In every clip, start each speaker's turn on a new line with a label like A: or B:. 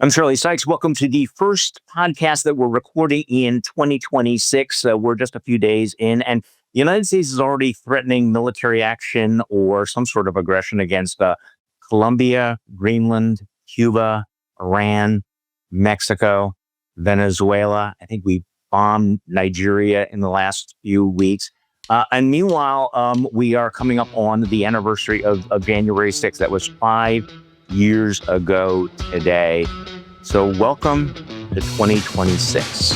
A: I'm Charlie Sykes. Welcome to the first podcast that we're recording in 2026. We're just a few days in, and the United States is already threatening military action or some sort of aggression against Colombia, Greenland, Cuba, Iran, Mexico, Venezuela. I think we bombed Nigeria in the last few weeks. And meanwhile, we are coming up on the anniversary of January 6th. That was 5 years ago today. So welcome to 2026.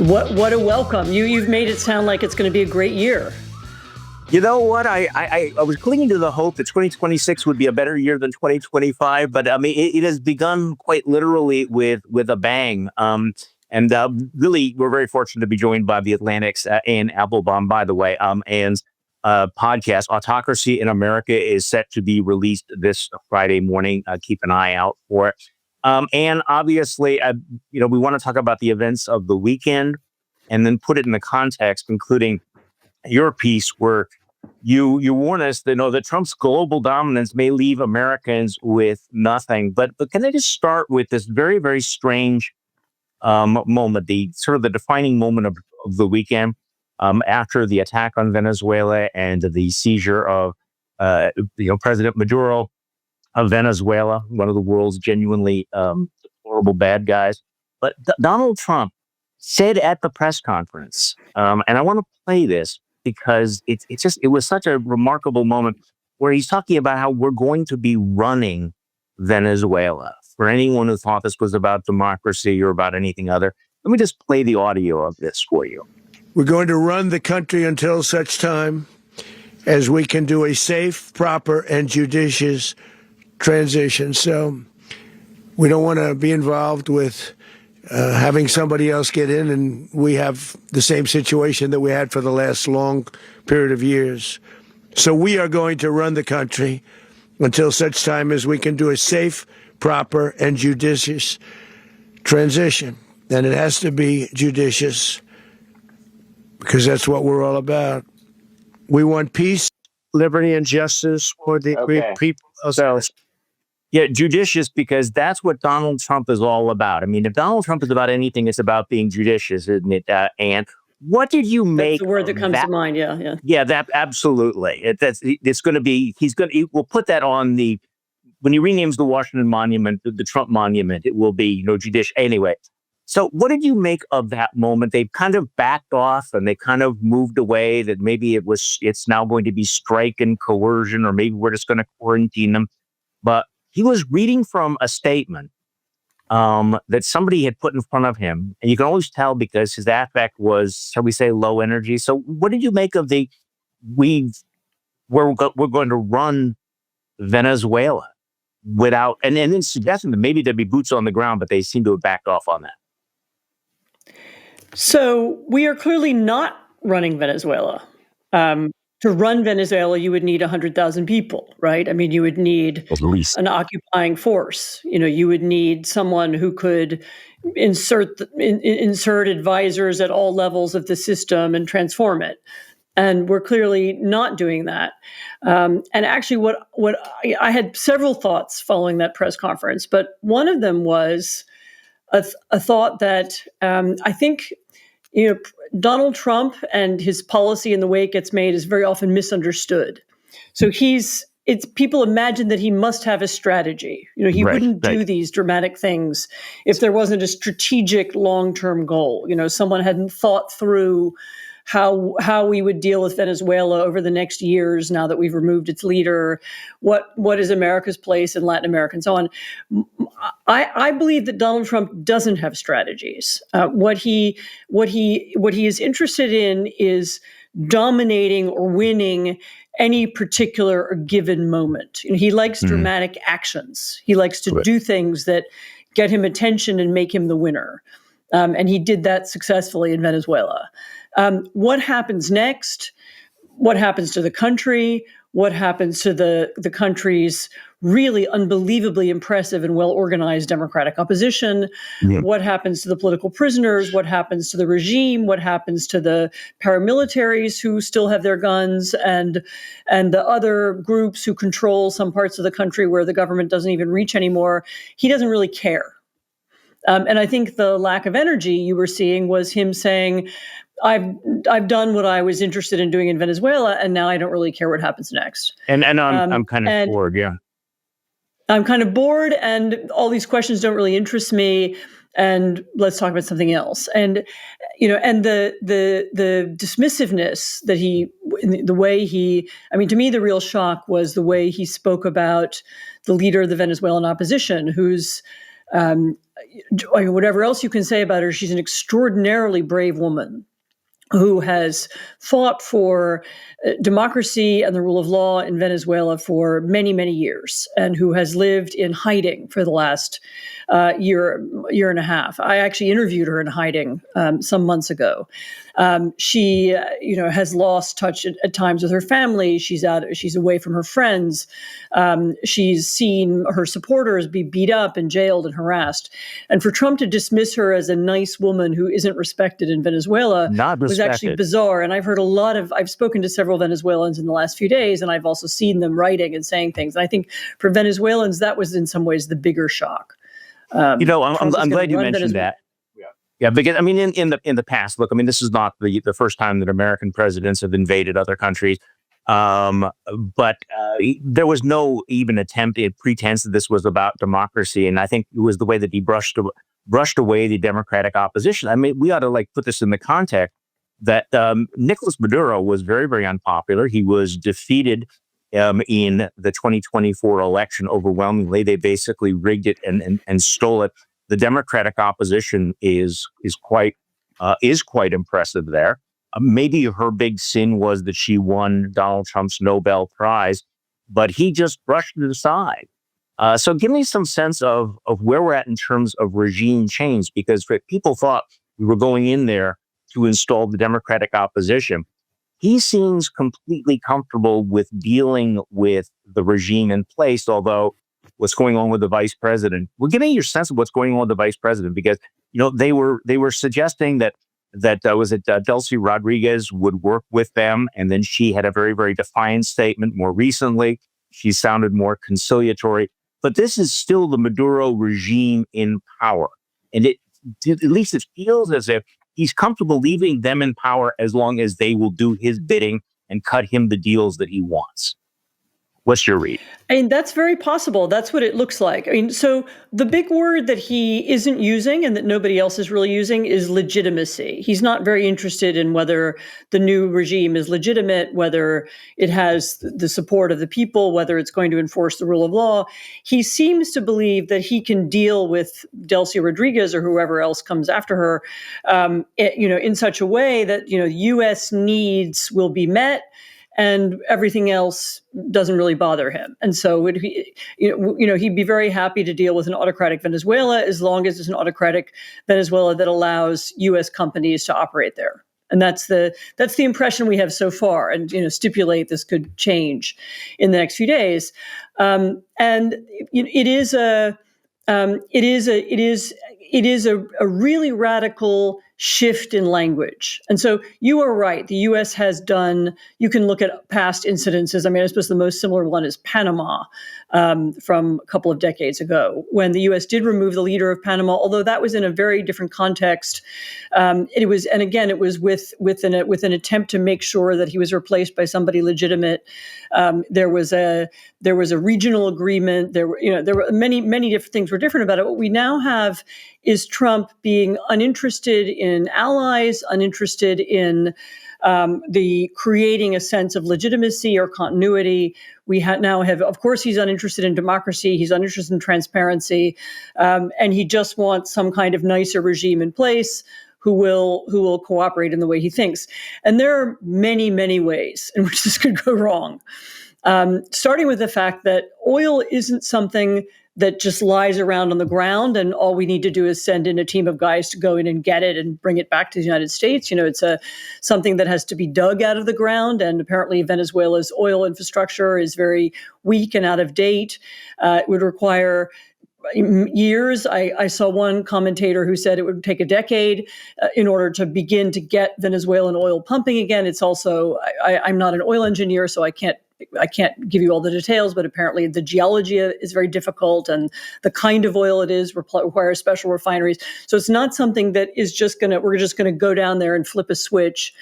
B: What a welcome. You've made it sound like it's going to be a great year.
A: You know what? I was clinging to the hope that 2026 would be a better year than 2025, but I mean, it has begun quite literally with a bang. And really, we're very fortunate to be joined by the Atlantic's Anne Applebaum, by the way. Anne's podcast, Autocracy in America, is set to be released this Friday morning. Keep an eye out for it. And obviously, we want to talk about the events of the weekend and then put it in the context, including your piece where you warn us that Trump's global dominance may leave Americans with nothing. But can I just start with this very, very strange moment, the sort of the defining moment of the weekend? After the attack on Venezuela and the seizure of, President Maduro of Venezuela, one of the world's genuinely horrible bad guys. But Donald Trump said at the press conference, and I want to play this because it was such a remarkable moment where he's talking about how we're going to be running Venezuela. For anyone who thought this was about democracy or about anything other, let me just play the audio of this for you.
C: We're going to run the country until such time as we can do a safe, proper, and judicious transition. So we don't want to be involved with having somebody else get in, and we have the same situation that we had for the last long period of years. So we are going to run the country until such time as we can do a safe, proper, and judicious transition. And it has to be judicious, because that's what we're all about. We want peace, liberty, and justice for the people.
A: Yeah, judicious, because that's what Donald Trump is all about. I mean, if Donald Trump is about anything, it's about being judicious, isn't it? And what did you make?
B: That's the word that comes to mind. Yeah.
A: Yeah, that absolutely. It's going to be. He will put that on when he renames the Washington Monument, the Trump Monument. It will be judicious anyway. So what did you make of that moment? They've kind of backed off and they kind of moved away, that maybe it's now going to be strike and coercion, or maybe we're just going to quarantine them. But he was reading from a statement that somebody had put in front of him. And you can always tell because his affect was, shall we say, low energy. So what did you make of we're going to run Venezuela without, and then suggesting that maybe there'd be boots on the ground, but they seem to have backed off on that.
B: So we are clearly not running Venezuela. To run Venezuela, you would need 100,000 people, right? I mean, you would need
A: At least
B: an occupying force. You would need someone who could insert advisors at all levels of the system and transform it. And we're clearly not doing that. And actually, what I had several thoughts following that press conference, but one of them was a thought that I think Donald Trump and his policy and the way it gets made is very often misunderstood. So people imagine that he must have a strategy. He wouldn't do these dramatic things if there wasn't a strategic long-term goal. Someone hadn't thought through how we would deal with Venezuela over the next years now that we've removed its leader, what is America's place in Latin America, and so on. I believe that Donald Trump doesn't have strategies. What he is interested in is dominating or winning any particular or given moment. He likes dramatic actions. He likes to do things that get him attention and make him the winner. And he did that successfully in Venezuela. What happens next? What happens to the country? what happens to the country's really unbelievably impressive and well-organized democratic opposition, what happens to the political prisoners, what happens to the regime, what happens to the paramilitaries who still have their guns, and the other groups who control some parts of the country where the government doesn't even reach anymore. He doesn't really care. And I think the lack of energy you were seeing was him saying, I've done what I was interested in doing in Venezuela, and now I don't really care what happens next.
A: And I'm kind of bored. Yeah.
B: I'm kind of bored, and all these questions don't really interest me. And let's talk about something else. And and the dismissiveness that the way he, I mean, to me, the real shock was the way he spoke about the leader of the Venezuelan opposition, who's whatever else you can say about her, she's an extraordinarily brave woman who has fought for democracy and the rule of law in Venezuela for many, many years, and who has lived in hiding for the last year and a half. I actually interviewed her in hiding some months ago. She, has lost touch at times with her family. She's away from her friends. She's seen her supporters be beat up and jailed and harassed. And for Trump to dismiss her as a nice woman who isn't respected in Venezuela was actually bizarre. And I've spoken to several Venezuelans in the last few days, and I've also seen them writing and saying things. And I think for Venezuelans, that was in some ways the bigger shock.
A: I'm glad you mentioned that. Yeah, because I mean, in the past, look, I mean, this is not the first time that American presidents have invaded other countries, but there was no even pretense that this was about democracy, and I think it was the way that he brushed away the democratic opposition. I mean, we ought to put this in the context that Nicolas Maduro was very, very unpopular. He was defeated in the 2024 election overwhelmingly. They basically rigged it and stole it. The Democratic opposition is quite impressive there. Maybe her big sin was that she won Donald Trump's Nobel Prize, but he just brushed it aside. So give me some sense of where we're at in terms of regime change, because people thought we were going in there to install the Democratic opposition. He seems completely comfortable with dealing with the regime in place, although what's going on with the vice president. Well, give me your sense of what's going on with the vice president, because they were suggesting that Delcy Rodriguez would work with them, and then she had a very, very defiant statement. More recently, she sounded more conciliatory. But this is still the Maduro regime in power, and at least it feels as if he's comfortable leaving them in power as long as they will do his bidding and cut him the deals that he wants. What's your read?
B: I mean, that's very possible. That's what it looks like. I mean, so the big word that he isn't using and that nobody else is really using is legitimacy. He's not very interested in whether the new regime is legitimate, whether it has the support of the people, whether it's going to enforce the rule of law. He seems to believe that he can deal with Delcy Rodriguez or whoever else comes after her, in such a way that, U.S. needs will be met, and everything else doesn't really bother him. And so he'd be very happy to deal with an autocratic Venezuela as long as it's an autocratic Venezuela that allows U.S. companies to operate there. And that's the impression we have so far. And stipulate this could change in the next few days. It is a really radical shift in language. And so you are right. The U.S. has done, you can look at past incidences. I mean, I suppose the most similar one is Panama from a couple of decades ago, when the U.S. did remove the leader of Panama, although that was in a very different context. It was with an attempt to make sure that he was replaced by somebody legitimate. There was a regional agreement. There were many different things were different about it. What we now have is Trump being uninterested in allies, uninterested in the creating a sense of legitimacy or continuity. We now have, of course, he's uninterested in democracy. He's uninterested in transparency, and he just wants some kind of nicer regime in place who will cooperate in the way he thinks. And there are many, many ways in which this could go wrong. Starting with the fact that oil isn't something that just lies around on the ground, and all we need to do is send in a team of guys to go in and get it and bring it back to the United States. It's something that has to be dug out of the ground, and apparently Venezuela's oil infrastructure is very weak and out of date. It would require years. I saw one commentator who said it would take a decade in order to begin to get Venezuelan oil pumping again. It's also, I'm not an oil engineer, so I can't give you all the details, but apparently the geology is very difficult, and the kind of oil it is requires special refineries. So it's not something that is we're just gonna go down there and flip a switch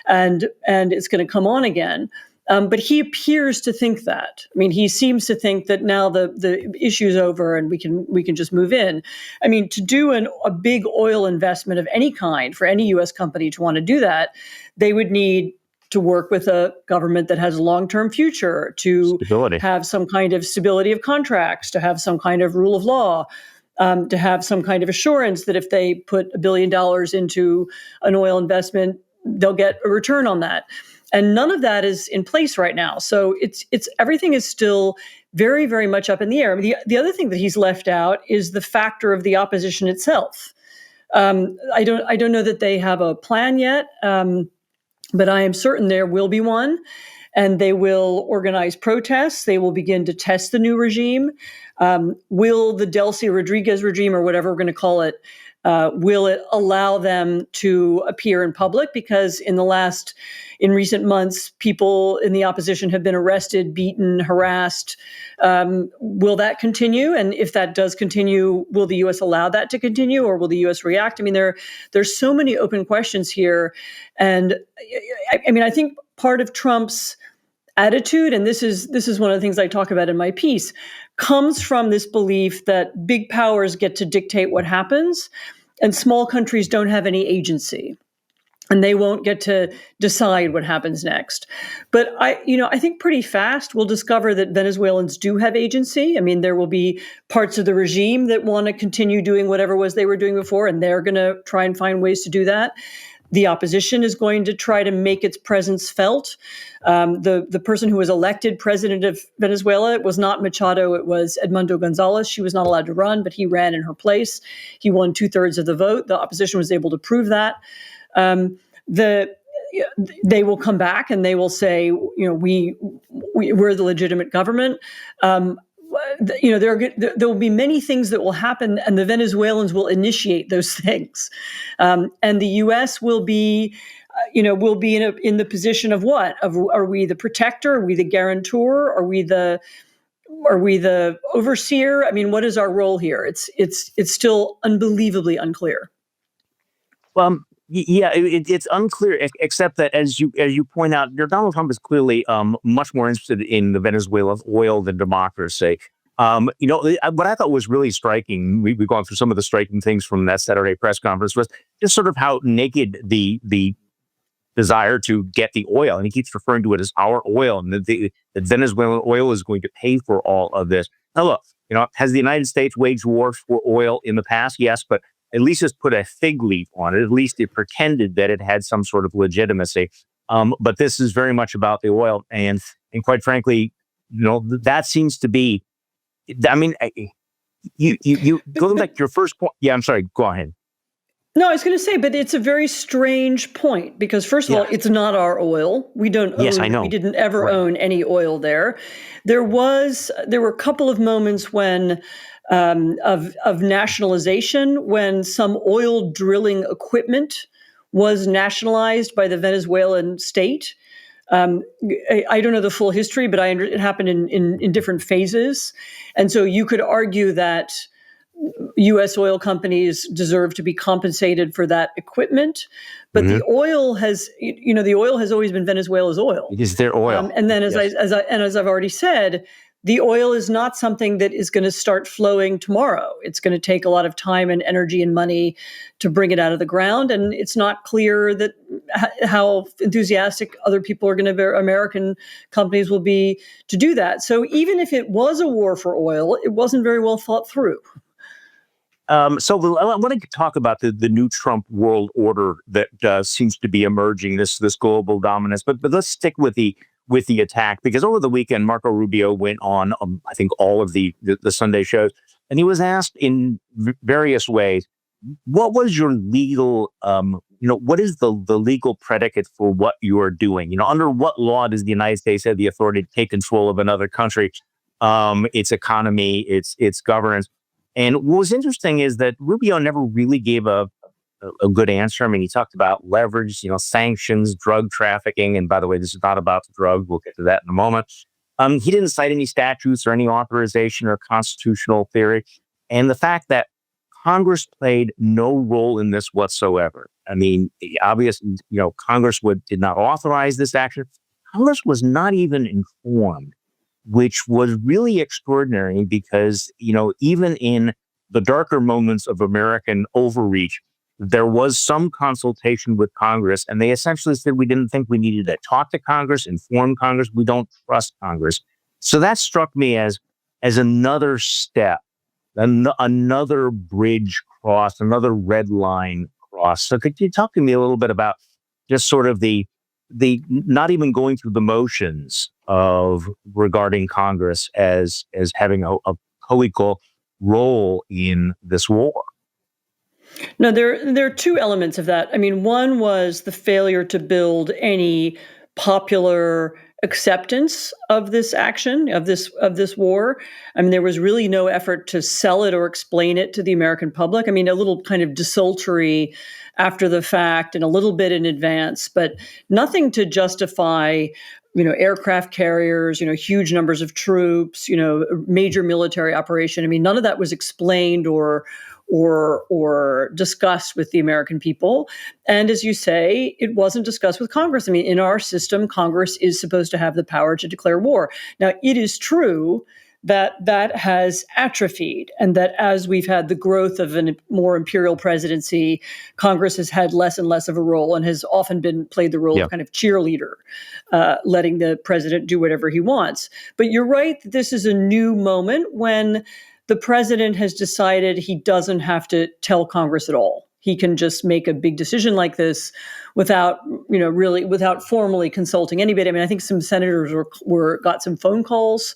B: and it's gonna come on again. But he appears to think that. I mean, he seems to think that now the issue's over and we can just move in. I mean, to do a big oil investment of any kind for any U.S. company to want to do that, they would need to work with a government that has a long-term future, to have some kind of stability of contracts, to have some kind of rule of law, to have some kind of assurance that if they put $1 billion into an oil investment, they'll get a return on that. And none of that is in place right now. So it's everything is still very, very much up in the air. I mean, the other thing that he's left out is the factor of the opposition itself. I don't know that they have a plan yet, but I am certain there will be one, and they will organize protests. They will begin to test the new regime. Will the Delcy Rodriguez regime, or whatever we're going to call it, will it allow them to appear in public? Because in recent months, people in the opposition have been arrested, beaten, harassed. Will that continue? And if that does continue, will the U.S. allow that to continue, or will the U.S. react? I mean, there's so many open questions here. And I mean, I think part of Trump's attitude, and this is one of the things I talk about in my piece, comes from this belief that big powers get to dictate what happens and small countries don't have any agency, and they won't get to decide what happens next. But I think pretty fast we'll discover that Venezuelans do have agency. I mean, there will be parts of the regime that want to continue doing whatever it was they were doing before, and they're going to try and find ways to do that. The opposition is going to try to make its presence felt. The person who was elected president of Venezuela, it was not Machado, it was Edmundo Gonzalez. She was not allowed to run, but he ran in her place. He won 2/3 of the vote. The opposition was able to prove that. They will come back and they will say, we're the legitimate government. There will be many things that will happen, and the Venezuelans will initiate those things, and the U.S. will be in the position of what? Are we the protector? Are we the guarantor? Are we the overseer? I mean, what is our role here? It's still unbelievably unclear.
A: Yeah, it's unclear, except that as you point out, Donald Trump is clearly much more interested in the Venezuela's oil than democracy. What I thought was really striking, we've gone through some of the striking things from that Saturday press conference, was just sort of how naked the desire to get the oil, and he keeps referring to it as our oil, and that Venezuelan oil is going to pay for all of this. Now, look, has the United States waged wars for oil in the past? Yes, but at least it's put a fig leaf on it. At least it pretended that it had some sort of legitimacy. But this is very much about the oil. And quite frankly, that seems to be, I mean, you going back to your first point. Yeah, I'm sorry. Go ahead.
B: No, I was going to say, but it's a very strange point because, first of all, it's not our oil. We don't own,
A: I know.
B: We didn't ever own any oil there. There were a couple of moments when of nationalization, when some oil drilling equipment was nationalized by the Venezuelan state. I don't know the full history, but it happened in different phases. And so you could argue that U.S. oil companies deserve to be compensated for that equipment. But the oil has always been Venezuela's oil.
A: It is their oil.
B: And then as I've already said, the oil is not something that is going to start flowing tomorrow. It's going to take a lot of time and energy and money to bring it out of the ground. And it's not clear that how enthusiastic other people are going to be, American companies will be to do that. So even if it was a war for oil, it wasn't very well thought through.
A: So I want to talk about the new Trump world order that seems to be emerging, this global dominance. But let's stick with the attack, because over the weekend, Marco Rubio went on, I think, all of the Sunday shows and he was asked in various ways, what was your legal, what is the legal predicate for what you are doing? Under what law does the United States have the authority to take control of another country, its economy, its governance? And what was interesting is that Rubio never really gave a good answer. I mean, he talked about leverage, sanctions, drug trafficking. And by the way, this is not about the drug. We'll get to that in a moment. He didn't cite any statutes or any authorization or constitutional theory. And the fact that Congress played no role in this whatsoever. I mean, obviously, Congress did not authorize this action. Congress was not even informed, which was really extraordinary because, even in the darker moments of American overreach, there was some consultation with Congress, and they essentially said we didn't think we needed to talk to Congress, inform Congress. We don't trust Congress. So that struck me as another step, another bridge cross, another red line cross. So could you talk to me a little bit about just sort of the not even going through the motions of regarding Congress as having a co-equal role in this war?
B: No, there are two elements of that. I mean, one was the failure to build any popular acceptance of this action, of this war. I mean, there was really no effort to sell it or explain it to the American public. I mean, a little kind of desultory after the fact and a little bit in advance, but nothing to justify aircraft carriers, huge numbers of troops, major military operation. I mean, none of that was explained or discussed with the American people. And as you say, it wasn't discussed with Congress. I mean, in our system, Congress is supposed to have the power to declare war. Now, it is true that has atrophied, and that as we've had the growth of a more imperial presidency, Congress has had less and less of a role and has often played the role of kind of cheerleader, letting the president do whatever he wants. But you're right that this is a new moment when the president has decided he doesn't have to tell Congress at all. He can just make a big decision like this without formally consulting anybody. I mean, I think some senators got some phone calls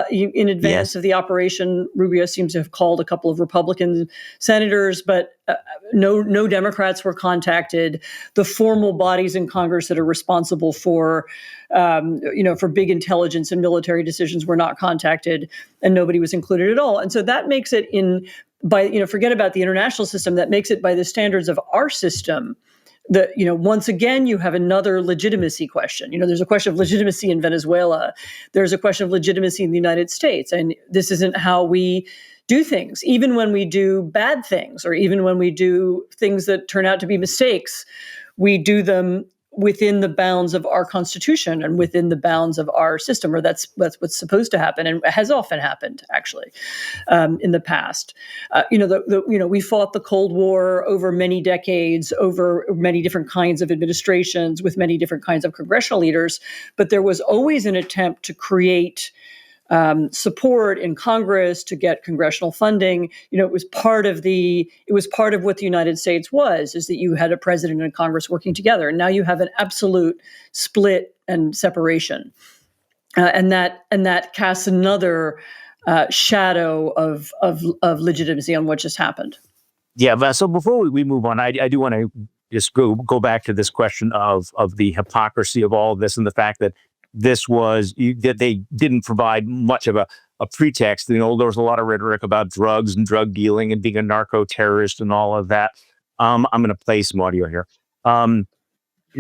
B: in advance of the operation. Rubio seems to have called a couple of Republican senators, but no Democrats were contacted. The formal bodies in Congress that are responsible for big intelligence and military decisions were not contacted, and nobody was included at all. And so that makes it forget about the international system, that makes it by the standards of our system. Once again, you have another legitimacy question. There's a question of legitimacy in Venezuela. There's a question of legitimacy in the United States. And this isn't how we do things. Even when we do bad things, or even when we do things that turn out to be mistakes, we do them within the bounds of our Constitution and within the bounds of our system, or that's what's supposed to happen, and has often happened actually in the past. We fought the Cold War over many decades, over many different kinds of administrations, with many different kinds of congressional leaders, but there was always an attempt to create support in Congress, to get congressional funding. It was part of what the United States is that you had a president and Congress working together. And now you have an absolute split and separation, and that casts another shadow of legitimacy on what just happened.
A: Yeah. But so before we move on, I do want to just go back to this question of the hypocrisy of all of this, and the fact that that they didn't provide much of a pretext. There was a lot of rhetoric about drugs and drug dealing and being a narco-terrorist and all of that. I'm going to play some audio here.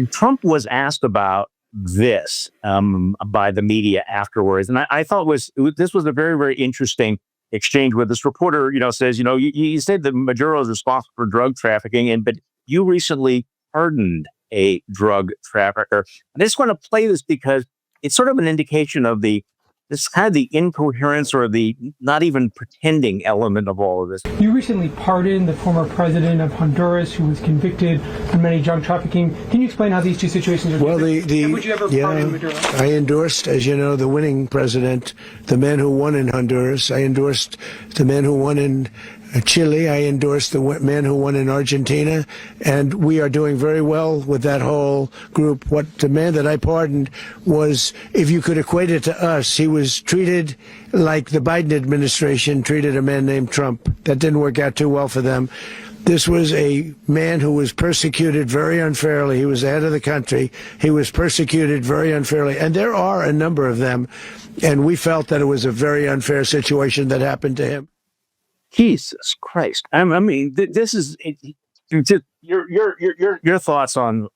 A: Trump was asked about this by the media afterwards, and I thought this was a very, very interesting exchange where this reporter, says, you said that Maduro is responsible for drug trafficking, but you recently pardoned a drug trafficker. I just want to play this because it's sort of an indication of this kind of the incoherence, or the not even pretending element of all of this.
D: You recently pardoned the former president of Honduras, who was convicted on many drug trafficking. Can you explain how these two situations are different? And would you ever pardon Maduro?
C: I endorsed, as you know, the winning president, the man who won in Honduras. I endorsed the man who won in Chile. I endorsed the man who won in Argentina, and we are doing very well with that whole group. What the man that I pardoned was, if you could equate it to us, he was treated like the Biden administration treated a man named Trump. That didn't work out too well for them. This was a man who was persecuted very unfairly. He was the head of the country. He was persecuted very unfairly. And there are a number of them. And we felt that it was a very unfair situation that happened to him.
A: Jesus Christ! I mean, this is your thoughts on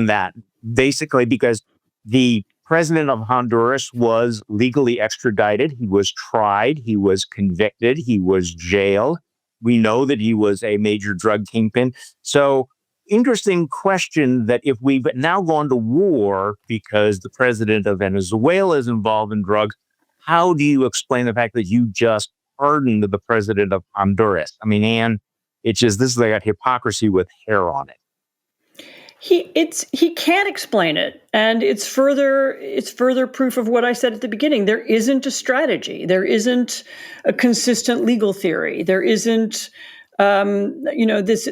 A: that. Basically, because the president of Honduras was legally extradited, he was tried, he was convicted, he was jailed. We know that he was a major drug kingpin. So, interesting question that if we've now gone to war because the president of Venezuela is involved in drugs, how do you explain the fact that you just pardoned the president of Honduras? I mean, Anne, it's just, this is like hypocrisy with hair on it.
B: He can't explain it, and it's further proof of what I said at the beginning. There isn't a strategy. There isn't a consistent legal theory. There isn't, it's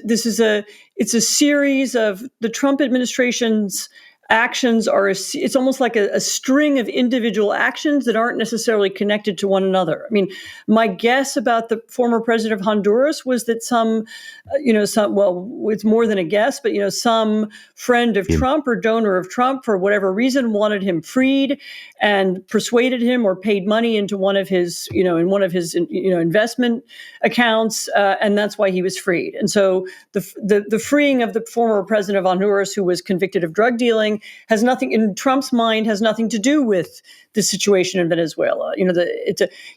B: a series of the Trump administration's actions it's almost like a string of individual actions that aren't necessarily connected to one another. I mean, my guess about the former president of Honduras was that it's more than a guess, but, some friend of Trump or donor of Trump, for whatever reason, wanted him freed and persuaded him or paid money into one of his investment accounts. And that's why he was freed. And so the freeing of the former president of Honduras, who was convicted of drug dealing, has nothing, in Trump's mind, has nothing to do with the situation in Venezuela.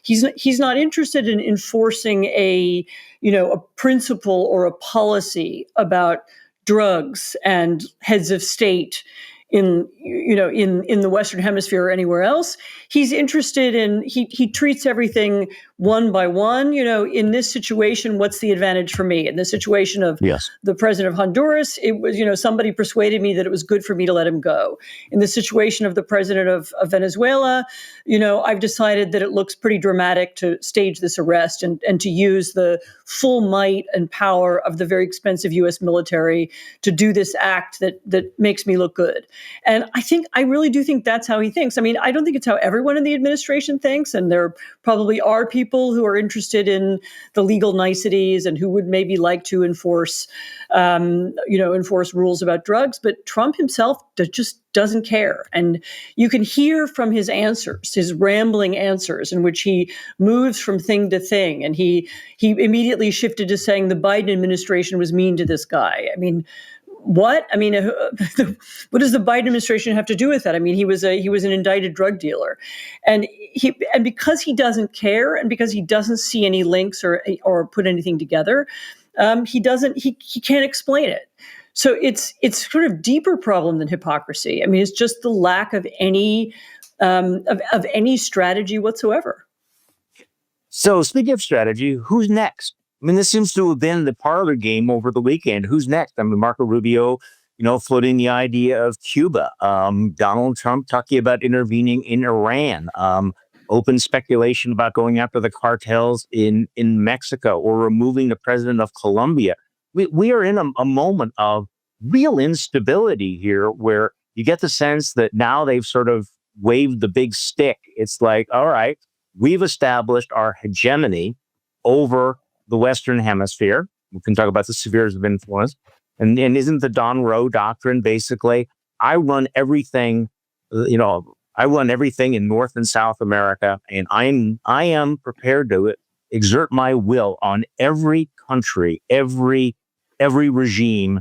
B: He's not interested in enforcing a principle or a policy about drugs and heads of state in the Western Hemisphere or anywhere else. He's interested in, he treats everything one by one. In this situation, what's the advantage for me? In the situation of the president of Honduras, it was, somebody persuaded me that it was good for me to let him go. In the situation of the president of Venezuela, I've decided that it looks pretty dramatic to stage this arrest and to use the full might and power of the very expensive U.S. military to do this act that makes me look good. And I really do think that's how he thinks. I mean, I don't think it's how everyone in the administration thinks, and there probably are people who are interested in the legal niceties and who would maybe like to enforce rules about drugs. But Trump himself just doesn't care. And you can hear from his answers, his rambling answers, in which he moves from thing to thing. And he immediately shifted to saying the Biden administration was mean to this guy. I mean, what? I mean, what does the Biden administration have to do with that? I mean, he was an indicted drug dealer, and because he doesn't care, and because he doesn't see any links or put anything together, he can't explain it. So it's sort of deeper problem than hypocrisy. I mean, it's just the lack of any strategy whatsoever.
A: So speaking of strategy, who's next? I mean, this seems to have been the parlor game over the weekend. Who's next? I mean, Marco Rubio, floating the idea of Cuba. Donald Trump talking about intervening in Iran. Open speculation about going after the cartels in Mexico or removing the president of Colombia. We are in a moment of real instability here, where you get the sense that now they've sort of waved the big stick. It's like, all right, we've established our hegemony over the Western Hemisphere. We can talk about the spheres of influence. And isn't the Don Rowe doctrine basically, I run everything, I run everything in North and South America, and I am prepared to exert my will on every country, every regime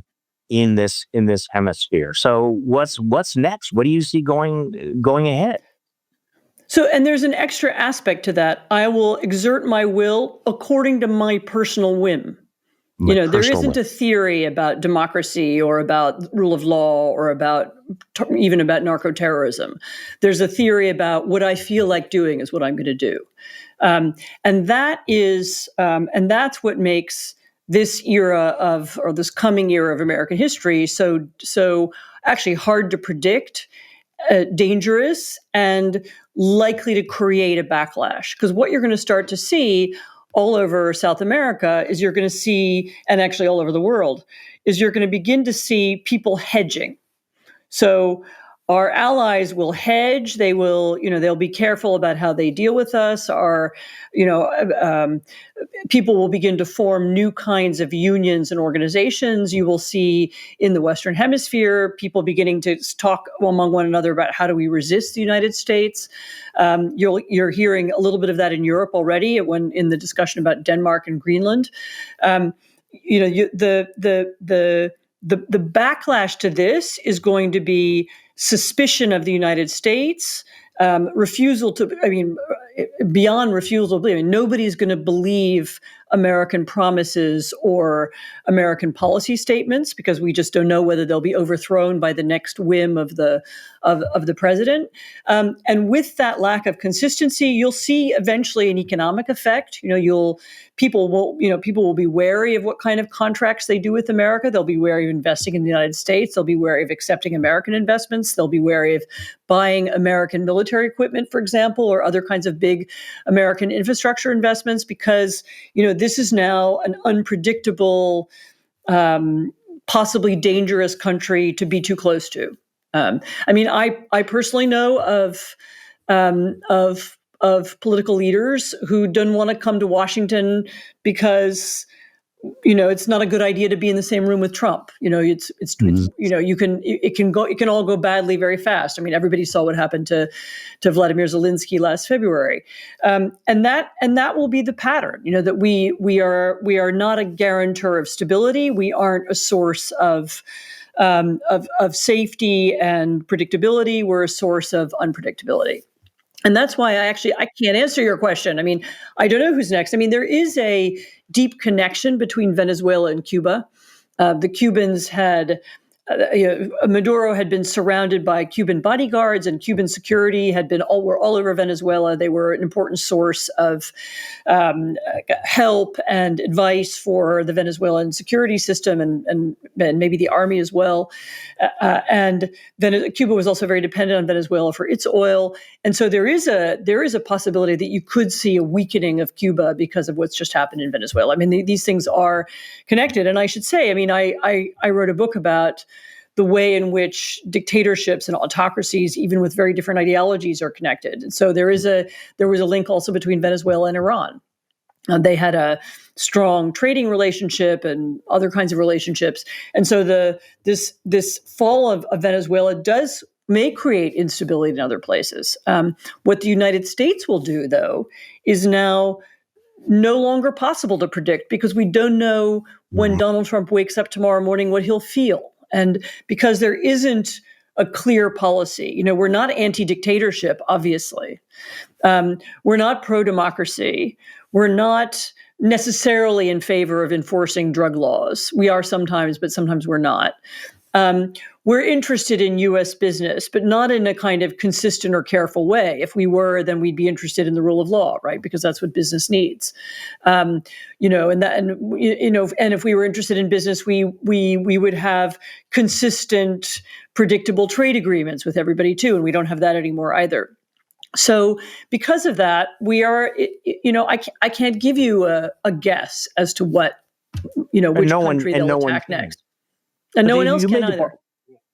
A: in this hemisphere. So what's next? What do you see going ahead?
B: So, and there's an extra aspect to that. I will exert my will according to my personal whim. There isn't a theory about democracy or about rule of law or even about narco-terrorism. There's a theory about what I feel like doing is what I'm going to do. And that's what makes this this coming era of American history so actually hard to predict, dangerous, and likely to create a backlash. Because what you're going to start to see all over South America is you're going to see, and actually all over the world, is you're going to begin to see people hedging. So our allies will hedge. They will, they'll be careful about how they deal with us. People will begin to form new kinds of unions and organizations. You will see in the Western Hemisphere people beginning to talk among one another about how do we resist the United States. You're hearing a little bit of that in Europe already when in the discussion about Denmark and Greenland. The backlash to this is going to be suspicion of the United States, beyond refusal to believe. Nobody's going to believe American promises or American policy statements because we just don't know whether they'll be overthrown by the next whim of the president. And with that lack of consistency, you'll see eventually an economic effect. People will be wary of what kind of contracts they do with America. They'll be wary of investing in the United States. They'll be wary of accepting American investments. They'll be wary of buying American military equipment, for example, or other kinds of big American infrastructure investments, because, this is now an unpredictable, possibly dangerous country to be too close to. I personally know of political leaders who don't want to come to Washington because it's not a good idea to be in the same room with Trump. It can all go badly very fast. Everybody saw what happened to Vladimir Zelensky last February, and that will be the pattern. That we are not a guarantor of stability. We aren't a source of safety and predictability. We're a source of unpredictability. And that's why I can't answer your question. I don't know who's next. There is a deep connection between Venezuela and Cuba. The Cubans Maduro had been surrounded by Cuban bodyguards, and Cuban security were all over Venezuela. They were an important source of help and advice for the Venezuelan security system and maybe the army as well. And Cuba was also very dependent on Venezuela for its oil. And so there is a possibility that you could see a weakening of Cuba because of what's just happened in Venezuela. These things are connected. And I should say, I wrote a book about the way in which dictatorships and autocracies, even with very different ideologies, are connected. And so there was a link also between Venezuela and Iran. They had a strong trading relationship and other kinds of relationships. And so this fall of Venezuela may create instability in other places. What the United States will do, though, is now no longer possible to predict because we don't know when Donald Trump wakes up tomorrow morning what he'll feel. And because there isn't a clear policy, we're not anti-dictatorship, obviously. We're not pro-democracy. We're not necessarily in favor of enforcing drug laws. We are sometimes, but sometimes we're not. We're interested in U.S. business, but not in a kind of consistent or careful way. If we were, then we'd be interested in the rule of law, right? Because that's what business needs. And if we were interested in business, we would have consistent, predictable trade agreements with everybody too, and we don't have that anymore either. So because of that, we are, I can't give you a guess as to what, which country they'll attack next. And no one else can either.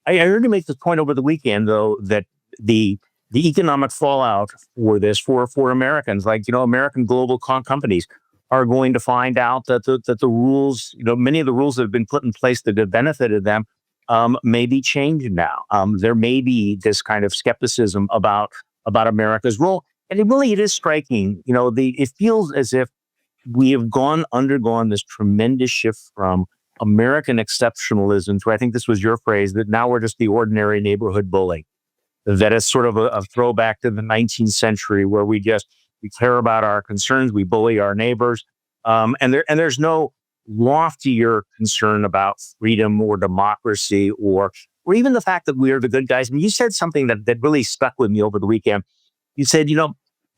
A: I heard you make this point over the weekend, though, that the economic fallout for this for Americans, American global companies, are going to find out that the rules, many of the rules that have been put in place that have benefited them, may be changed now. There may be this kind of skepticism about America's role, and it is striking. It feels as if we have undergone this tremendous shift from American exceptionalism to, I think this was your phrase, that now we're just the ordinary neighborhood bully. That is sort of a throwback to the 19th century where we care about our concerns, we bully our neighbors, and there's no loftier concern about freedom or democracy or even the fact that we are the good guys. You said something that really stuck with me over the weekend. You said,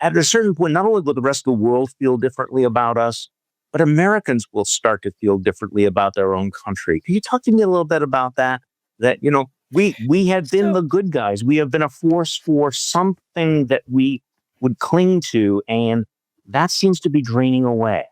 A: at a certain point, not only will the rest of the world feel differently about us, but Americans will start to feel differently about their own country. Can you talk to me a little bit about that? That, we have been the good guys. We have been a force for something that we would cling to, and that seems to be draining away.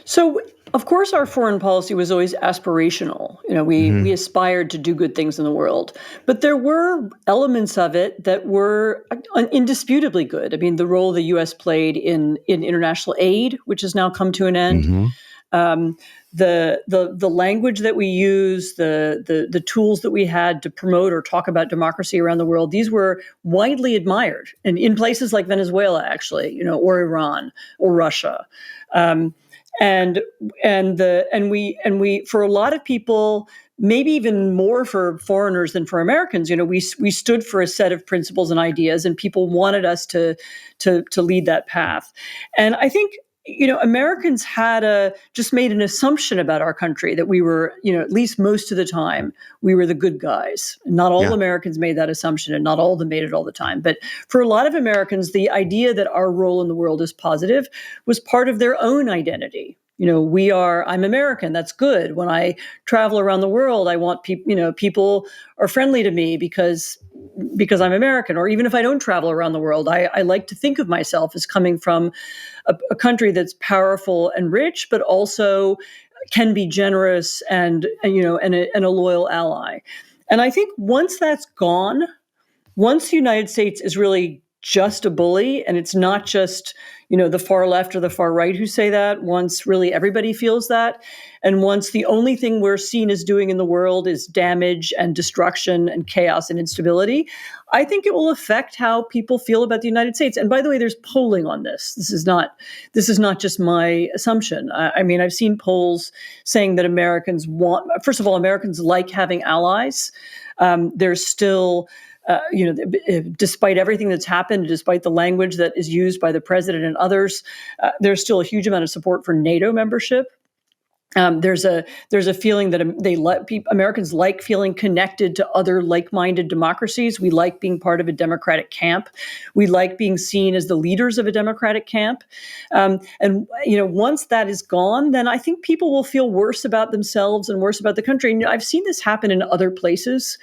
B: So, of course, our foreign policy was always aspirational. We aspired to do good things in the world, but there were elements of it that were indisputably good. I mean, the role the U.S. played in international aid, which has now come to an end. Um, the language that we use, the tools that we had to promote or talk about democracy around the world, these were widely admired, and in places like Venezuela, actually, or Iran or Russia. Um, and we for a lot of people, maybe even more for foreigners than for Americans, we stood for a set of principles and ideas, and people wanted us to lead that path. And I think Americans had just made an assumption about our country that we were, at least most of the time, we were the good guys. Not all Americans made that assumption, and not all of them made it all the time. But for a lot of Americans, the idea that our role in the world is positive was part of their own identity. I'm American. That's good. When I travel around the world, I want people are friendly to me because I'm American. Or even if I don't travel around the world, I like to think of myself as coming from a country that's powerful and rich, but also can be generous and a loyal ally. And I think once that's gone, once the United States is really just a bully, and it's not just the far left or the far right who say that, once really everybody feels that, and once the only thing we're seen as doing in the world is damage and destruction and chaos and instability, I think it will affect how people feel about the United States. And by the way, there's polling on this. This is not just my assumption. I mean, I've seen polls saying that first of all, Americans like having allies. There's still despite everything that's happened, despite the language that is used by the president and others, there's still a huge amount of support for NATO membership. There's a feeling that Americans like feeling connected to other like-minded democracies. We like being part of a democratic camp. We like being seen as the leaders of a democratic camp. And once that is gone, then I think people will feel worse about themselves and worse about the country. And I've seen this happen in other places.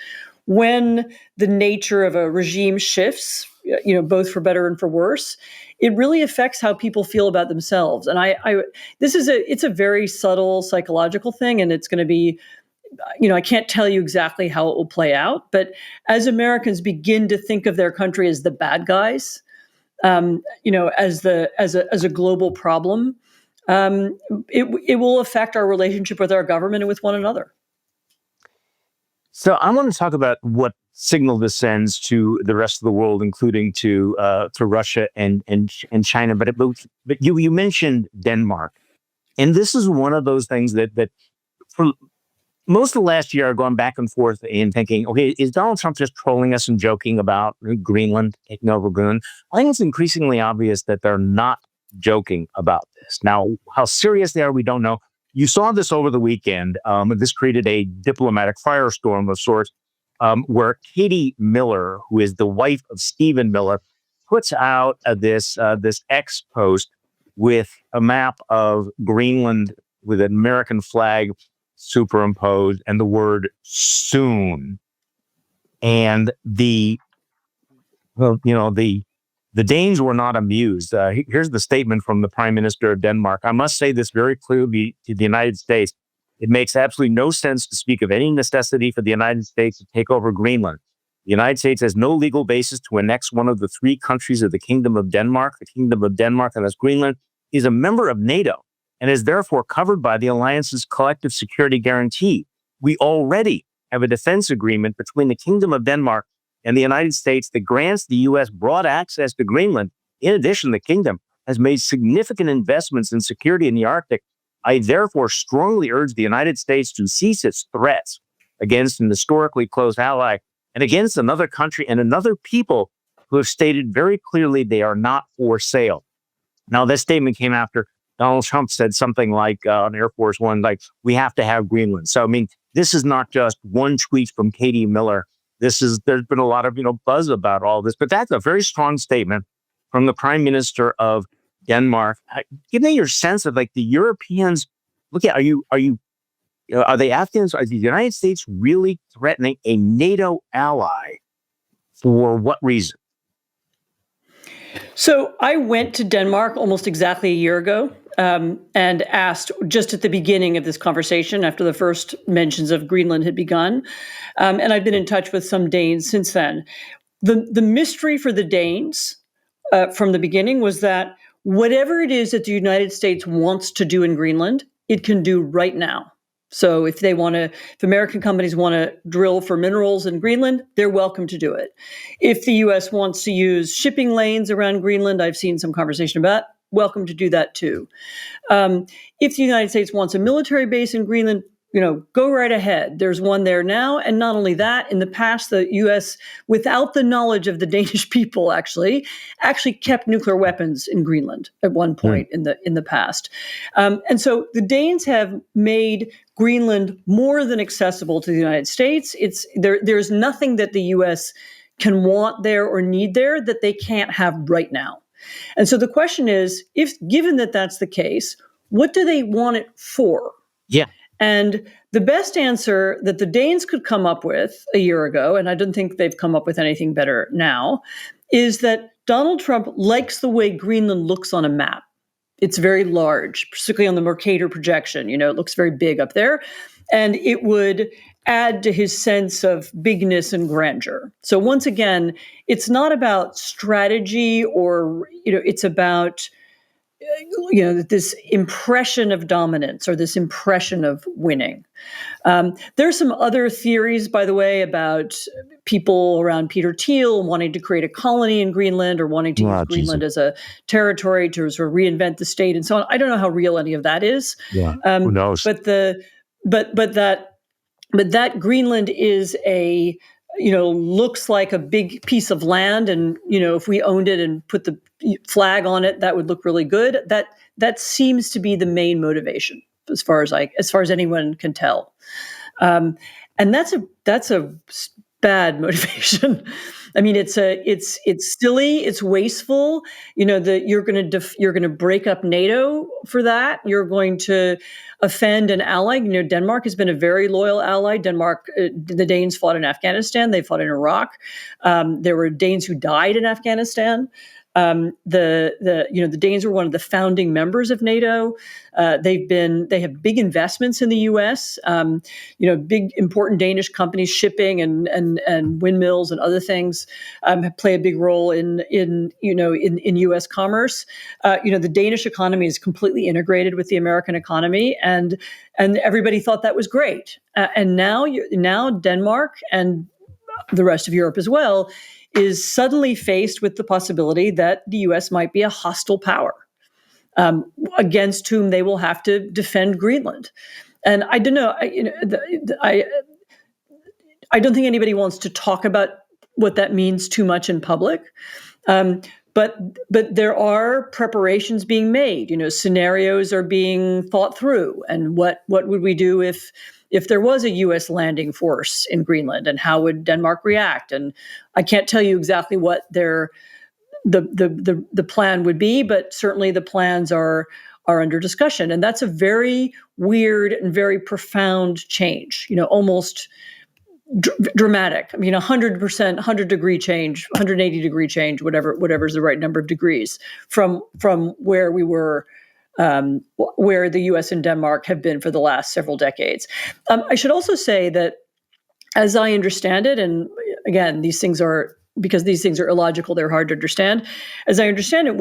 B: When the nature of a regime shifts, both for better and for worse, it really affects how people feel about themselves. And it's a very subtle psychological thing, and it's going to be, I can't tell you exactly how it will play out. But as Americans begin to think of their country as the bad guys, as a global problem, it will affect our relationship with our government and with one another.
A: So I want to talk about what signal this sends to the rest of the world, including to Russia and China. But you mentioned Denmark, and this is one of those things that for most of the last year I've gone back and forth in thinking, okay, is Donald Trump just trolling us and joking about Greenland, taking over Greenland? I think it's increasingly obvious that they're not joking about this. Now, how serious they are, we don't know. You saw this over the weekend. This created a diplomatic firestorm of sorts, where Katie Miller, who is the wife of Stephen Miller, puts out this X post with a map of Greenland with an American flag superimposed and the word "soon." And the Danes were not amused. Here's the statement from the Prime Minister of Denmark. I must say this very clearly to the United States. It makes absolutely no sense to speak of any necessity for the United States to take over Greenland. The United States has no legal basis to annex one of the three countries of the Kingdom of Denmark. The Kingdom of Denmark, and as Greenland, is a member of NATO and is therefore covered by the alliance's collective security guarantee. We already have a defense agreement between the Kingdom of Denmark and the United States that grants the U.S. broad access to Greenland. In addition, the kingdom has made significant investments in security in the Arctic. I therefore strongly urge the United States to cease its threats against an historically close ally and against another country and another people who have stated very clearly they are not for sale. Now, this statement came after Donald Trump said something like on Air Force One, like, we have to have Greenland. So, I mean, this is not just one tweet from Katie Miller. There's been a lot of, buzz about all this, but that's a very strong statement from the Prime Minister of Denmark. Give me your sense of, like, the Europeans. Look at, are they Afghans? Are the United States really threatening a NATO ally? For what reason?
B: So I went to Denmark almost exactly a year ago. and asked just at the beginning of this conversation, after the first mentions of Greenland had begun. And I've been in touch with some Danes since then. The mystery for the Danes from the beginning was that whatever it is that the United States wants to do in Greenland, it can do right now. So if American companies want to drill for minerals in Greenland, they're welcome to do it. If the U.S. wants to use shipping lanes around Greenland, I've seen some conversation about, welcome to do that too. If the United States wants a military base in Greenland, go right ahead. There's one there now. And not only that, in the past, the U.S., without the knowledge of the Danish people, actually kept nuclear weapons in Greenland at one point in the past. And so the Danes have made Greenland more than accessible to the United States. There's nothing that the U.S. can want there or need there that they can't have right now. And so the question is, given that that's the case, what do they want it for?
A: Yeah.
B: And the best answer that the Danes could come up with a year ago, and I don't think they've come up with anything better now, is that Donald Trump likes the way Greenland looks on a map. It's very large, particularly on the Mercator projection. It looks very big up there. And it would add to his sense of bigness and grandeur. So once again, it's not about strategy or, it's about this impression of dominance or this impression of winning. There's some other theories, by the way, about people around Peter Thiel wanting to create a colony in Greenland or wanting to use Greenland as a territory to sort of reinvent the state and so on. I don't know how real any of that is.
A: Yeah. Who knows?
B: But that Greenland is looks like a big piece of land, and if we owned it and put the flag on it, that would look really good. That seems to be the main motivation, as far as anyone can tell, and that's a bad motivation. I mean, it's silly, it's wasteful. You're going to break up NATO for that. You're going to offend an ally. Denmark has been a very loyal ally. The Danes fought in Afghanistan. They fought in Iraq. There were Danes who died in Afghanistan. The Danes were one of the founding members of NATO. They have big investments in the U.S. Big important Danish companies, shipping and windmills and other things, play a big role in U.S. commerce. The Danish economy is completely integrated with the American economy, and everybody thought that was great. And now Denmark and the rest of Europe as well is suddenly faced with the possibility that the U.S. might be a hostile power against whom they will have to defend Greenland. And I don't know, I don't think anybody wants to talk about what that means too much in public. But there are preparations being made. Scenarios are being thought through. And what would we do if there was a U.S. landing force in Greenland, and how would Denmark react? And I can't tell you exactly what the plan would be, but certainly the plans are under discussion. And that's a very weird and very profound change, almost dramatic. I mean, 100%, 100-degree change, 180-degree change, whatever is the right number of degrees from where we were, where the U.S. and Denmark have been for the last several decades. I should also say that, as I understand it, and again, because these things are illogical, they're hard to understand. As I understand it,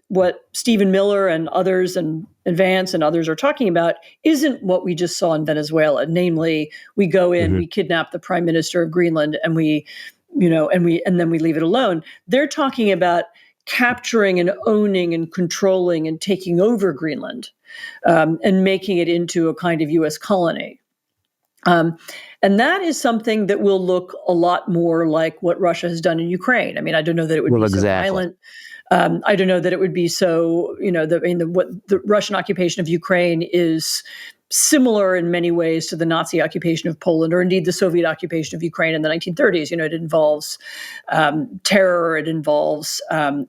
B: what Stephen Miller and others and Vance and others are talking about isn't what we just saw in Venezuela. Namely, we go in, we kidnap the prime minister of Greenland, and then we leave it alone. They're talking about capturing and owning and controlling and taking over Greenland, and making it into a kind of U.S. colony. And that is something that will look a lot more like what Russia has done in Ukraine. I mean, I don't know that it would be so violent. I don't know that it would be so, what the Russian occupation of Ukraine is similar in many ways to the Nazi occupation of Poland, or indeed the Soviet occupation of Ukraine in the 1930s. It involves terror, it involves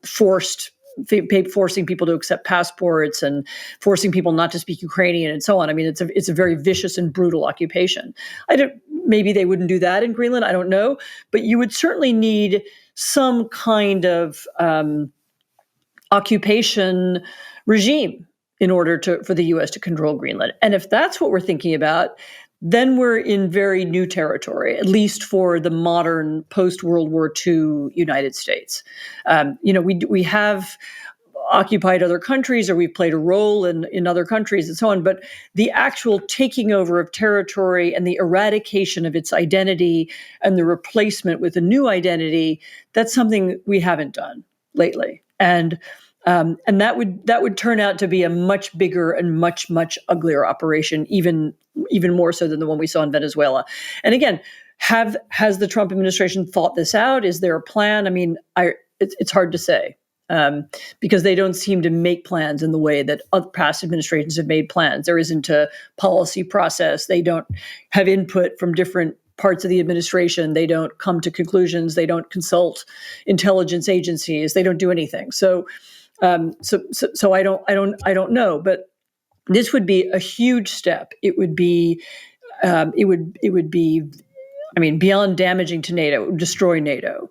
B: forcing people to accept passports and forcing people not to speak Ukrainian and so on. I mean, it's a very vicious and brutal occupation. Maybe they wouldn't do that in Greenland. I don't know, but you would certainly need some kind of occupation regime in order for the U.S. to control Greenland. And if that's what we're thinking about, then we're in very new territory, at least for the modern post-World War II United States. We have occupied other countries, or we've played a role in other countries and so on, but the actual taking over of territory and the eradication of its identity and the replacement with a new identity, that's something we haven't done lately. And that would turn out to be a much bigger and much uglier operation, even more so than the one we saw in Venezuela. And again, has the Trump administration thought this out? Is there a plan? I mean, it's hard to say, because they don't seem to make plans in the way that other past administrations have made plans. There isn't a policy process. They don't have input from different parts of the administration. They don't come to conclusions. They don't consult intelligence agencies. They don't do anything. So I don't know. But this would be a huge step. It would be, beyond damaging to NATO. It would destroy NATO.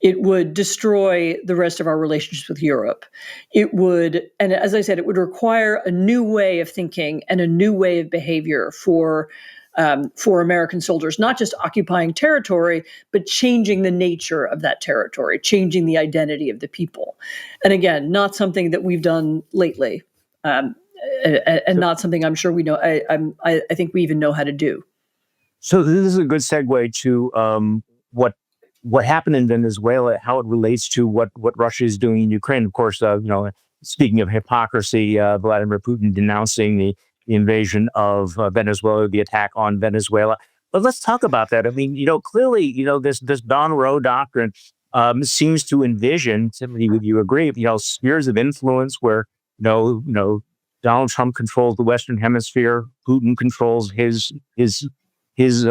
B: It would destroy the rest of our relationships with Europe. It would, and as I said, it would require a new way of thinking and a new way of behavior for American soldiers, not just occupying territory, but changing the nature of that territory, changing the identity of the people. And again, not something that we've done lately, and not something I'm sure we know. I think we even know how to do.
A: So this is a good segue to what happened in Venezuela, how it relates to what Russia is doing in Ukraine. Of course, speaking of hypocrisy, Vladimir Putin denouncing the invasion of Venezuela, the attack on Venezuela. But let's talk about that. I mean, clearly, this Don Rowe doctrine seems to envision, Timothy, would you agree, spheres of influence where, Donald Trump controls the Western Hemisphere, Putin controls his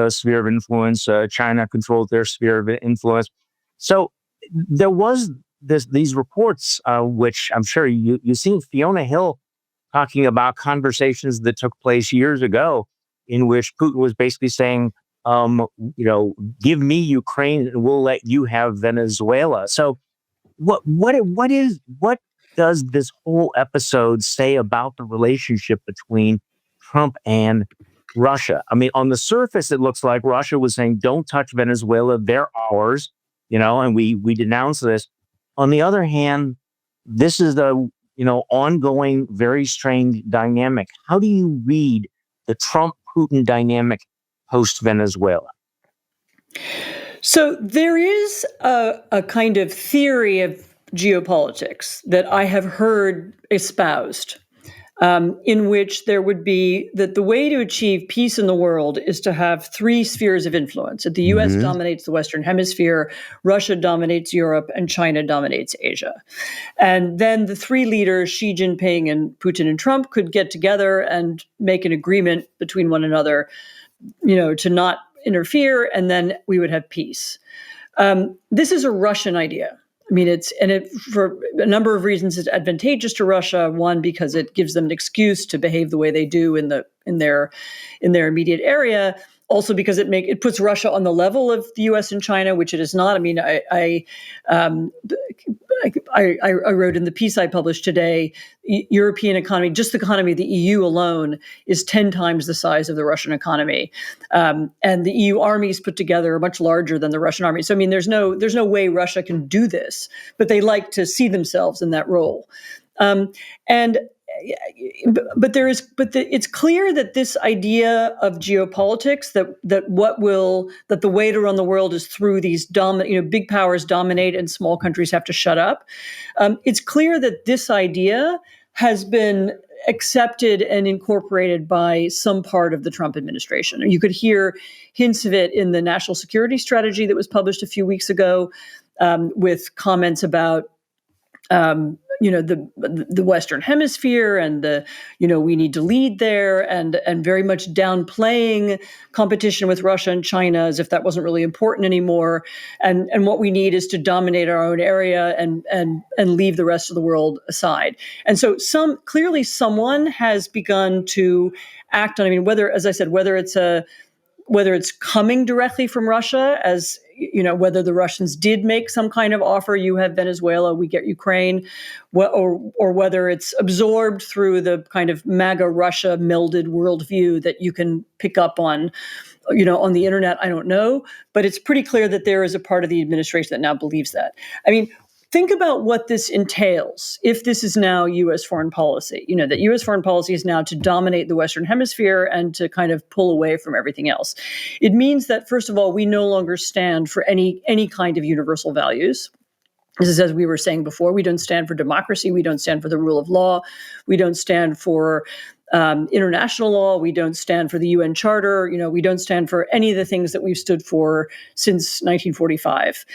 A: sphere of influence, China controls their sphere of influence. So there was these reports, which I'm sure you've seen Fiona Hill talking about conversations that took place years ago, in which Putin was basically saying, give me Ukraine and we'll let you have Venezuela. So what does this whole episode say about the relationship between Trump and Russia? I mean, on the surface, it looks like Russia was saying, don't touch Venezuela, they're ours, and we denounce this. On the other hand, this is the ongoing, very strange dynamic. How do you read the Trump-Putin dynamic post-Venezuela?
B: So there is a kind of theory of geopolitics that I have heard espoused, in which there would be that the way to achieve peace in the world is to have three spheres of influence. That the U.S. dominates the Western Hemisphere, Russia dominates Europe, and China dominates Asia. And then the three leaders, Xi Jinping and Putin and Trump, could get together and make an agreement between one another, to not interfere, and then we would have peace. This is a Russian idea. I mean, for a number of reasons, it's advantageous to Russia. One, because it gives them an excuse to behave the way they do in their immediate area. Also, because it puts Russia on the level of the U.S. and China, which it is not. I mean, I wrote in the piece I published today, European economy, just the economy of the EU alone is 10 times the size of the Russian economy. And the EU armies put together are much larger than the Russian army. So, I mean, there's no way Russia can do this, but they like to see themselves in that role. It's clear that this idea of geopolitics, that the way to run the world is through these big powers dominate and small countries have to shut up. It's clear that this idea has been accepted and incorporated by some part of the Trump administration. You could hear hints of it in the national security strategy that was published a few weeks ago, with comments about the Western Hemisphere and we need to lead there, and very much downplaying competition with Russia and China as if that wasn't really important anymore. And what we need is to dominate our own area and leave the rest of the world aside. And so clearly someone has begun to act on, whether, as I said, whether it's whether it's coming directly from Russia, as whether the Russians did make some kind of offer, you have Venezuela, we get Ukraine, or whether it's absorbed through the kind of MAGA Russia melded worldview that you can pick up on the internet, I don't know. But it's pretty clear that there is a part of the administration that now believes that. I mean, think about what this entails if this is now U.S. foreign policy. That U.S. foreign policy is now to dominate the Western Hemisphere and to kind of pull away from everything else. It means that, first of all, we no longer stand for any kind of universal values. This is, as we were saying before, we don't stand for democracy. We don't stand for the rule of law. We don't stand for international law. We don't stand for the UN Charter. We don't stand for any of the things that we've stood for since 1945.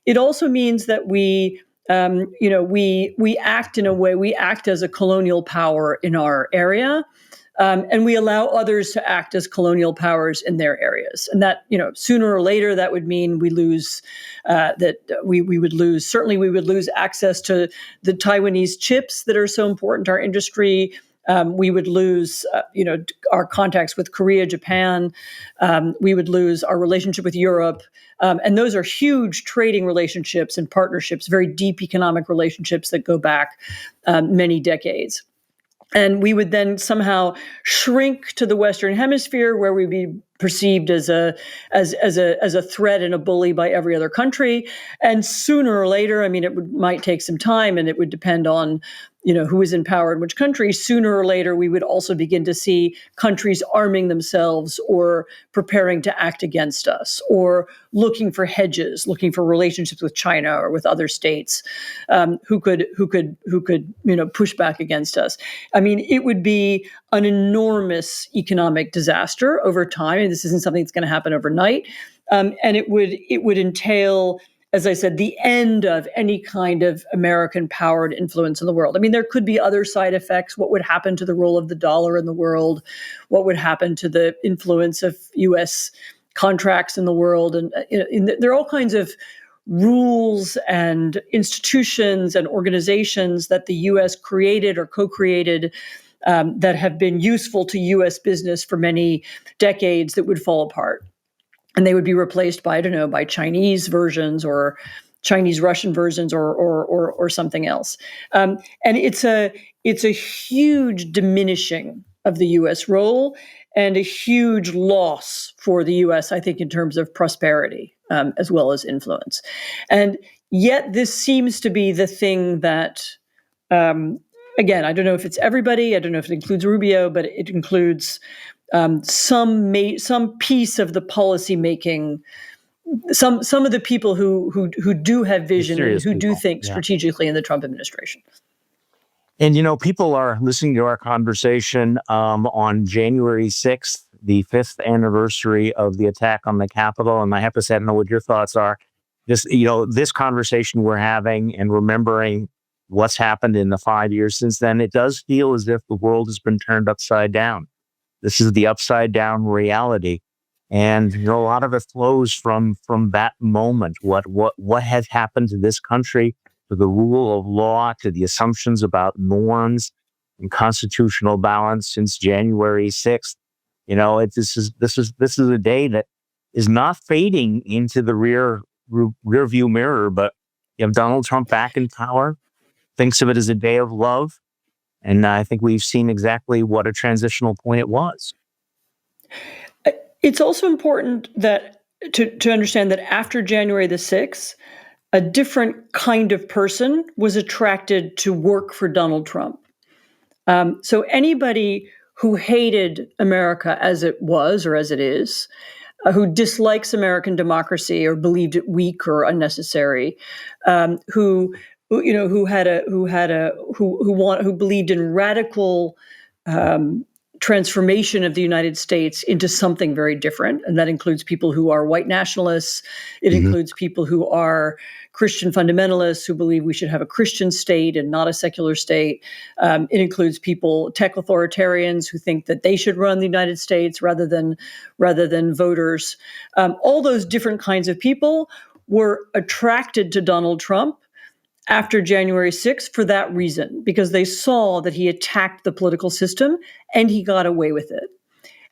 B: It also means that we act in a way. We act as a colonial power in our area. And we allow others to act as colonial powers in their areas. And that, sooner or later, that would mean we lose, we would lose, certainly we would lose access to the Taiwanese chips that are so important to our industry. We would lose, our contacts with Korea, Japan. We would lose our relationship with Europe. And those are huge trading relationships and partnerships, very deep economic relationships that go back many decades. And we would then somehow shrink to the Western Hemisphere, where we'd be perceived as a threat and a bully by every other country. And sooner or later, I mean, might take some time, and it would depend on who is in power in which country. Sooner or later, we would also begin to see countries arming themselves or preparing to act against us, or looking for hedges, looking for relationships with China or with other states who could push back against us. I mean, it would be an enormous economic disaster over time, and this isn't something that's going to happen overnight. And it would entail, as I said, the end of any kind of American-powered influence in the world. I mean, there could be other side effects. What would happen to the role of the dollar in the world? What would happen to the influence of U.S. contracts in the world? And there are all kinds of rules and institutions and organizations that the U.S. created or co-created that have been useful to U.S. business for many decades that would fall apart. And they would be replaced by, by Chinese versions or Chinese Russian versions or something else. And it's a huge diminishing of the U.S. role and a huge loss for the U.S., I think, in terms of prosperity as well as influence. And yet this seems to be the thing that, again, I don't know if it's everybody. I don't know if it includes Rubio, but it includes some piece of the policy making, some of the people who do have vision and who do think strategically in the Trump administration.
A: And people are listening to our conversation on January 6th, the 5th anniversary of the attack on the Capitol. And I have to say, I don't know what your thoughts are. This conversation we're having and remembering what's happened in the 5 years since then, it does feel as if the world has been turned upside down. This is the upside down reality. And a lot of it flows from that moment. What has happened to this country, to the rule of law, to the assumptions about norms and constitutional balance since January 6th. This is a day that is not fading into the rear view mirror, but you have Donald Trump back in power, thinks of it as a day of love. And I think we've seen exactly what a transitional point it was.
B: It's also important that to understand that after January the 6th, a different kind of person was attracted to work for Donald Trump. So anybody who hated America as it was or as it is, who dislikes American democracy or believed it weak or unnecessary, who believed in radical transformation of the United States into something very different. And that includes people who are white nationalists. It includes people who are Christian fundamentalists who believe we should have a Christian state and not a secular state. It includes tech authoritarians who think that they should run the United States rather than voters. All those different kinds of people were attracted to Donald Trump after January 6th for that reason, because they saw that he attacked the political system and he got away with it.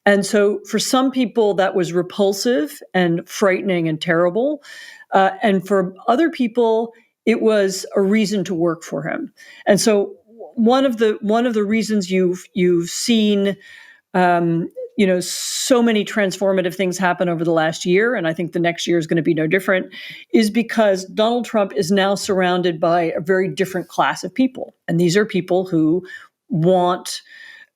B: And so for some people, that was repulsive and frightening and terrible. And for other people, it was a reason to work for him. And so one of the reasons you've seen so many transformative things happen over the last year, and I think the next year is going to be no different, is because Donald Trump is now surrounded by a very different class of people. And these are people who want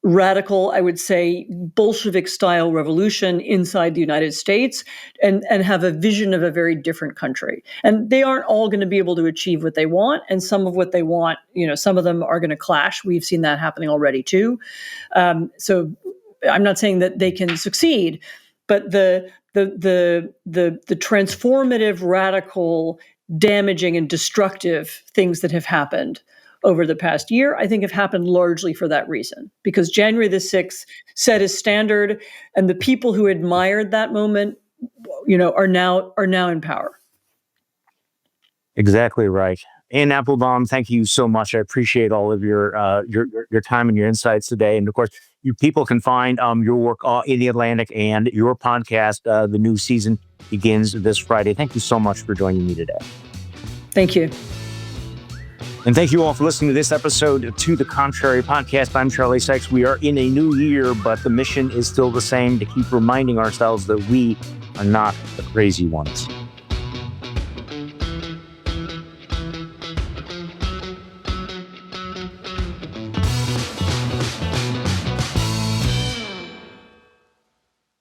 B: radical, I would say, Bolshevik-style revolution inside the United States and have a vision of a very different country. And they aren't all going to be able to achieve what they want. And some of what they want, some of them are going to clash. We've seen that happening already, too. So I'm not saying that they can succeed, but the transformative, radical, damaging, and destructive things that have happened over the past year, I think have happened largely for that reason, because January the 6th set a standard, and the people who admired that moment, are now in power.
A: Exactly right. Anne Applebaum, thank you so much. I appreciate all of your time and your insights today. And of course, you people can find your work in The Atlantic, and your podcast. The new season begins this Friday. Thank you so much for joining me today.
B: Thank you.
A: And thank you all for listening to this episode To the Contrary podcast. I'm Charlie Sykes. We are in a new year, but the mission is still the same: to keep reminding ourselves that we are not the crazy ones.